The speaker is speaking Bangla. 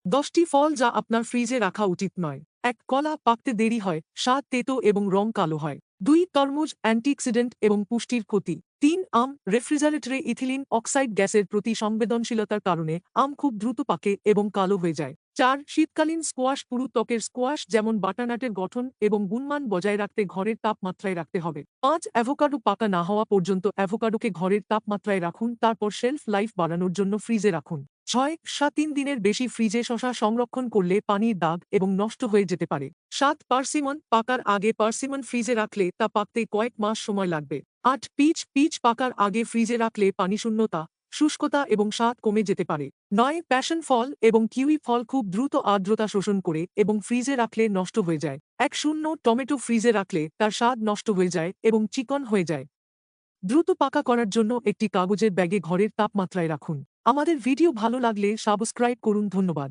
10টি ফল যা আপনার ফ্রিজে রাখা উচিত নয়। 1. কলা পাকতে দেরি হয়, স্বাদ তেতো এবং রং কালো হয়। 2. তরমুজ অ্যান্টিঅক্সিডেন্ট এবং পুষ্টির ক্ষতি। 3. আম রেফ্রিজারেটরে ইথিলিন অক্সাইড গ্যাসের প্রতি সংবেদনশীলতার কারণে আম খুব দ্রুত পাকে এবং কালো হয়ে যায়। 4. শীতকালীন স্কোয়াশ পুরু ত্বকের স্কোয়াশ যেমন বাটারনাটের গঠন এবং গুণমান বজায় রাখতে ঘরের তাপমাত্রায় রাখতে হবে। 5. অ্যাভোকাডো পাকা না হওয়া পর্যন্ত অ্যাভোকাডোকে ঘরের তাপমাত্রায় রাখুন, তারপর শেলফ লাইফ বাড়ানোর জন্য ফ্রিজে রাখুন। 6. 3 দিনের বেশি ফ্রিজে শসা সংরক্ষণ করলে পানির দাগ এবং নষ্ট হয়ে যেতে পারে। 7. পার্সিমন পাকার আগে পার্সিমন ফ্রিজে রাখলে তা পাকতে কয়েক মাস সময় লাগবে। 8. পিচ পাকার আগে ফ্রিজে রাখলে পানিশূন্যতা, শুষ্কতা এবং স্বাদ কমে যেতে পারে। 9. প্যাশন ফল এবং কিউই ফল খুব দ্রুত আর্দ্রতা শোষণ করে এবং ফ্রিজে রাখলে নষ্ট হয়ে যায়। 1. টমেটো ফ্রিজে রাখলে তার স্বাদ নষ্ট হয়ে যায় এবং চিকন হয়ে যায়। দ্রুত পাকা করার জন্য একটি কাগজের ব্যাগে ঘরের তাপমাত্রায় রাখুন। আমাদের ভিডিও ভালো লাগলে সাবস্ক্রাইব করুন। ধন্যবাদ।